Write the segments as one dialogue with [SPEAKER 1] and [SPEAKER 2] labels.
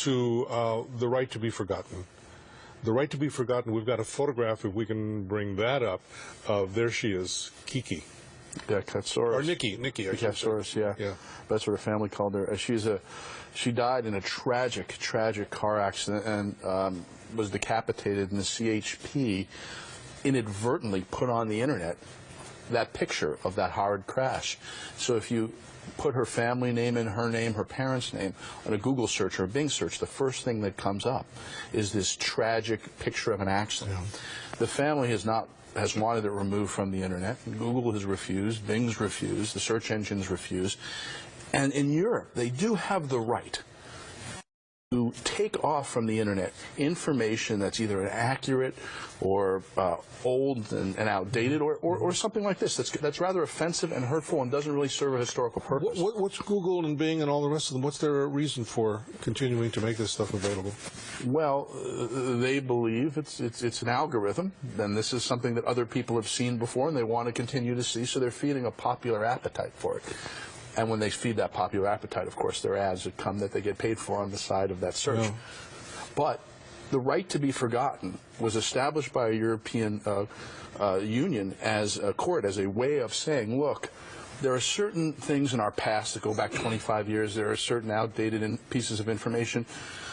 [SPEAKER 1] to the right to be forgotten. The right to be forgotten, we've got a photograph, if we can bring that up, there she is, Kiki.
[SPEAKER 2] Yeah, Katsaurus.
[SPEAKER 1] Or Nikki.
[SPEAKER 2] Katsaurus, yeah. That's what her family called her. She died in a tragic car accident and was decapitated, and the CHP inadvertently put on the internet that picture of that horrid crash. So if you put her family name in, her name, her parents' name, on a Google search or a Bing search, the first thing that comes up is this tragic picture of an accident. Yeah. The family has wanted it removed from the internet. Google has refused, Bing's refused, the search engines refused. And in Europe, they do have the right to take off from the internet information that's either inaccurate or old and outdated, or something like this that's rather offensive and hurtful and doesn't really serve a historical purpose.
[SPEAKER 1] What's Google and Bing and all the rest of them, what's their reason for continuing to make this stuff available?
[SPEAKER 2] Well, they believe it's an algorithm, and this is something that other people have seen before and they want to continue to see, so they're feeding a popular appetite for it. And when they feed that popular appetite, of course, there are ads that come that they get paid for on the side of that search. Yeah. But the right to be forgotten was established by a European Union as a court, as a way of saying, look, there are certain things in our past that go back 25 years, there are certain outdated pieces of information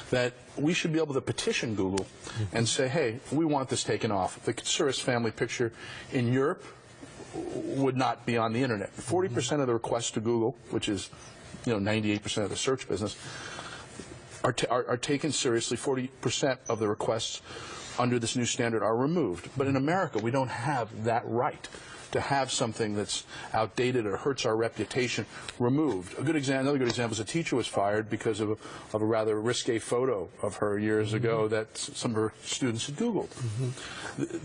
[SPEAKER 2] that we should be able to petition Google and say, hey, we want this taken off. The Katsaurus family picture in Europe would not be on the internet. 40% of the requests to Google, which is 98% of the search business, are taken seriously. 40% of the requests under this new standard are removed. But in America, we don't have that right to have something that's outdated or hurts our reputation removed. Another good example is a teacher was fired because of a rather risque photo of her years ago that some of her students had Googled.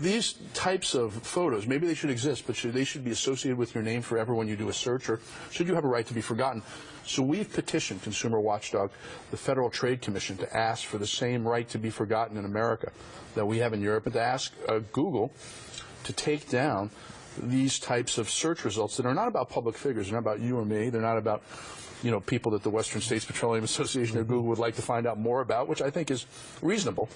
[SPEAKER 2] These types of photos, maybe they should exist, but they should be associated with your name forever when you do a search, or should you have a right to be forgotten? So we've petitioned Consumer Watchdog, the Federal Trade Commission, to ask for the same right to be forgotten in America that we have in Europe, and to ask Google to take down these types of search results that are not about public figures. They're not about you or me. They're not about, people that the Western States Petroleum Association or Google would like to find out more about, which I think is reasonable.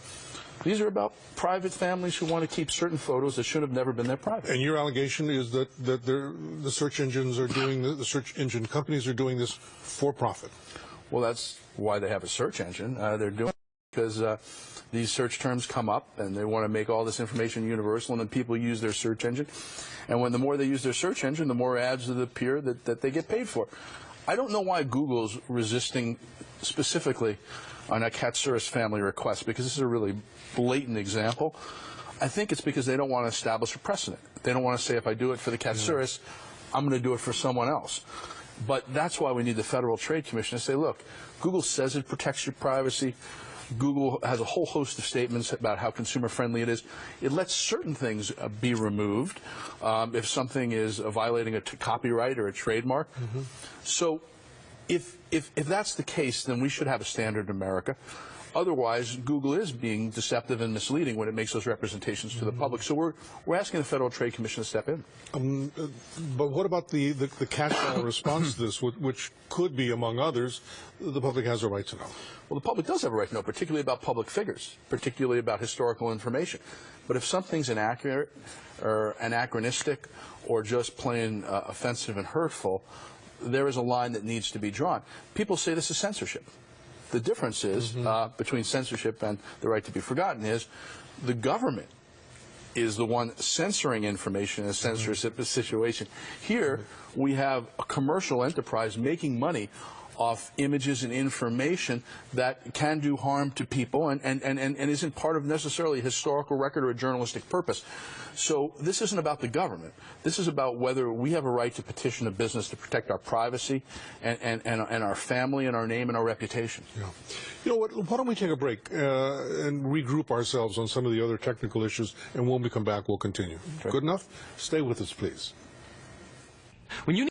[SPEAKER 2] These are about private families who want to keep certain photos that should have never been their private.
[SPEAKER 1] And your allegation is that the search engines are doing the search engine companies are doing this for profit.
[SPEAKER 2] Well, that's why they have a search engine. They're doing it because these search terms come up, and they want to make all this information universal, and then people use their search engine. And when the more they use their search engine, the more ads that appear that they get paid for. I don't know why Google's resisting specifically on a Katsaurus family request, because this is a really blatant example. I think it's because they don't want to establish a precedent. They don't want to say, if I do it for the Katsaurus, I'm going to do it for someone else. But that's why we need the Federal Trade Commission to say, look, Google says it protects your privacy. Google has a whole host of statements about how consumer-friendly it is. It lets certain things be removed if something is violating a copyright or a trademark. So if that's the case, then we should have a standard in America. Otherwise, Google is being deceptive and misleading when it makes those representations to the public. So we're asking the Federal Trade Commission to step in.
[SPEAKER 1] But what about the catch-all response to this, which could be, among others, the public has a right to know?
[SPEAKER 2] Well, the public does have a right to know, particularly about public figures, particularly about historical information. But if something's inaccurate or anachronistic or just plain offensive and hurtful, there is a line that needs to be drawn. People say this is censorship. The difference is between censorship and the right to be forgotten is the government is the one censoring information in a censorship situation. Here we have a commercial enterprise making money off images and information that can do harm to people and isn't part of necessarily a historical record or a journalistic purpose. So this isn't about the government. This is about whether we have a right to petition a business to protect our privacy and our family and our name and our reputation.
[SPEAKER 1] Yeah. You know what, why don't we take a break and regroup ourselves on some of the other technical issues, and when we come back, we'll continue. Okay. Good enough? Stay with us, please.